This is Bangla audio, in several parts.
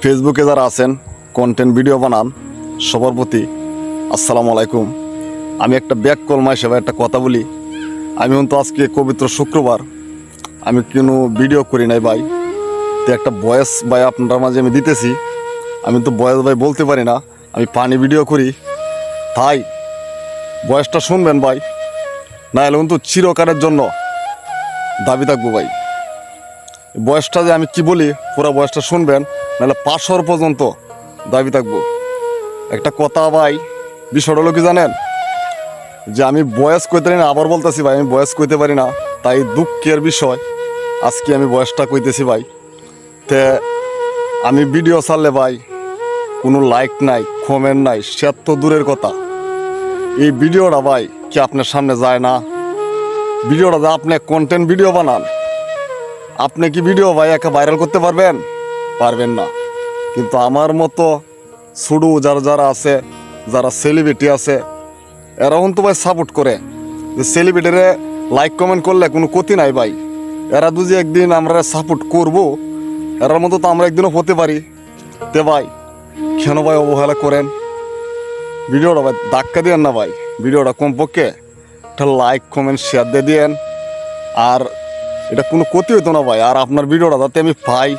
ফেসবুকে যারা আছেন কন্টেন্ট ভিডিও বানান সবার প্রতি আসসালামু আলাইকুম। আমি একটা ব্যাক কলমা হিসেবে একটা কথা বলি। আমি তো আজকে পবিত্র শুক্রবার, আমি কোনো ভিডিও করি নাই ভাই। তো একটা ভয়েস ভাই আপনার মাঝে আমি দিতেছি। আমি তো ভয়েস ভাই বলতে পারি না, আমি পানি ভিডিও করি, তাই ভয়েসটা শুনবেন ভাই, না হলে কিন্তু চিরকালের জন্য দাবি থাকবো ভাই। বয়সটা যে আমি কি বলি পুরো বয়সটা শুনবেন, নাহলে 500 পর্যন্ত দাবি থাকবো। একটা কথা ভাই, বিষয়টা হলো কি জানেন, যে আমি বয়স কইতে পারি না, আবার বলতেছি ভাই আমি বয়স কইতে পারি না, তাই দুঃখের বিষয় আজকে আমি বয়সটা কইতেছি ভাই। তে আমি ভিডিও ছাড়লে ভাই কোনো লাইক নাই, কমেন্ট নাই, সে তো দূরের কথা। এই ভিডিওটা ভাই কি আপনার সামনে যায় না? ভিডিওটা যে আপনি কন্টেন্ট ভিডিও বানান, আপনি কি ভিডিও ভাই একা ভাইরাল করতে পারবেন? পারবেন না। কিন্তু আমার মতো ছোটো যারা যারা আছে, যারা সেলিব্রিটি আছে, এরাও তো ভাই সাপোর্ট করে যে সেলিব্রিটিরে লাইক কমেন্ট করলে কোনো ক্ষতি নাই ভাই। এরা যদি একদিন আমরা সাপোর্ট করব, এরার মতো তো আমরা একদিনও হতে পারি। তে ভাই কেন ভাই অবহেলা করেন? ভিডিওটা ভাই ধাক্কা দিয়েন না ভাই, ভিডিওটা কমপক্ষে একটা লাইক কমেন্ট শেয়ার দিয়ে দিয়েন। আর এটা কোনো ক্ষতি হইতো না ভাই। আর আপনার ভিডিওটা যাতে আমি পাই,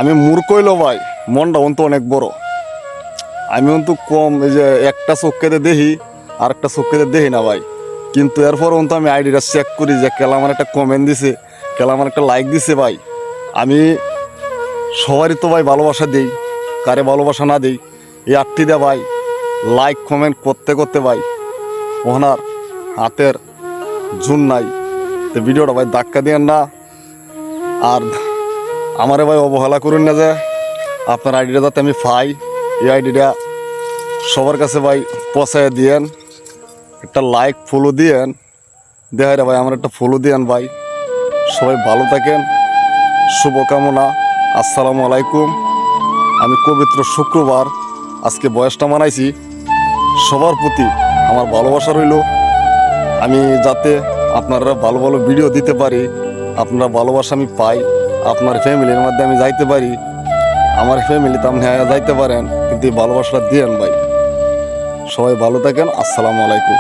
আমি মূর্খ হইলো ভাই, মনটা অন্ত অনেক বড়। আমি অন্তু কম, এই যে একটা চোখকেতে দেখি আর একটা চোখকেতে দেখি না ভাই। কিন্তু এরপর অন্ত আমি আইডিটা চেক করি যে কেলা আমার একটা কমেন্ট দিছে, কেলা আমার একটা লাইক দিছে ভাই। আমি সবারই তো ভাই ভালোবাসা দিই, কারে ভালোবাসা না দিই? এই আটটি দে ভাই লাইক কমেন্ট করতে করতে ভাই ওনার হাতের জুন নাই। তো ভিডিওটা ভাই ধাক্কা দিয়েন না। আর আমারে ভাই অবহেলা করুন না, যে আপনার আইডিটা যাতে আমি পাই, এই আইডিটা সবার কাছে ভাই পৌঁছায় দিয়েন। একটা লাইক ফলো দিয়েন, দেখাই রে ভাই আমার একটা ফলো দিয়েন ভাই। সবাই ভালো থাকেন, শুভকামনা। আসসালামু আলাইকুম। আমি পবিত্র শুক্রবার আজকে বয়সটা মানাইছি, সবার প্রতি আমার ভালোবাসা রইল। আমি যাতে আপনারা ভালো ভালো ভিডিও দিতে পারি, আপনারা ভালোবাসা আমি পাই, আপনার ফ্যামিলির মধ্যে আমি যাইতে পারি, আমার ফ্যামিলিতে আপনি যাইতে পারেন, কিন্তু এই ভালোবাসাটা দিয়েন ভাই। সবাই ভালো থাকেন, আসসালামু আলাইকুম।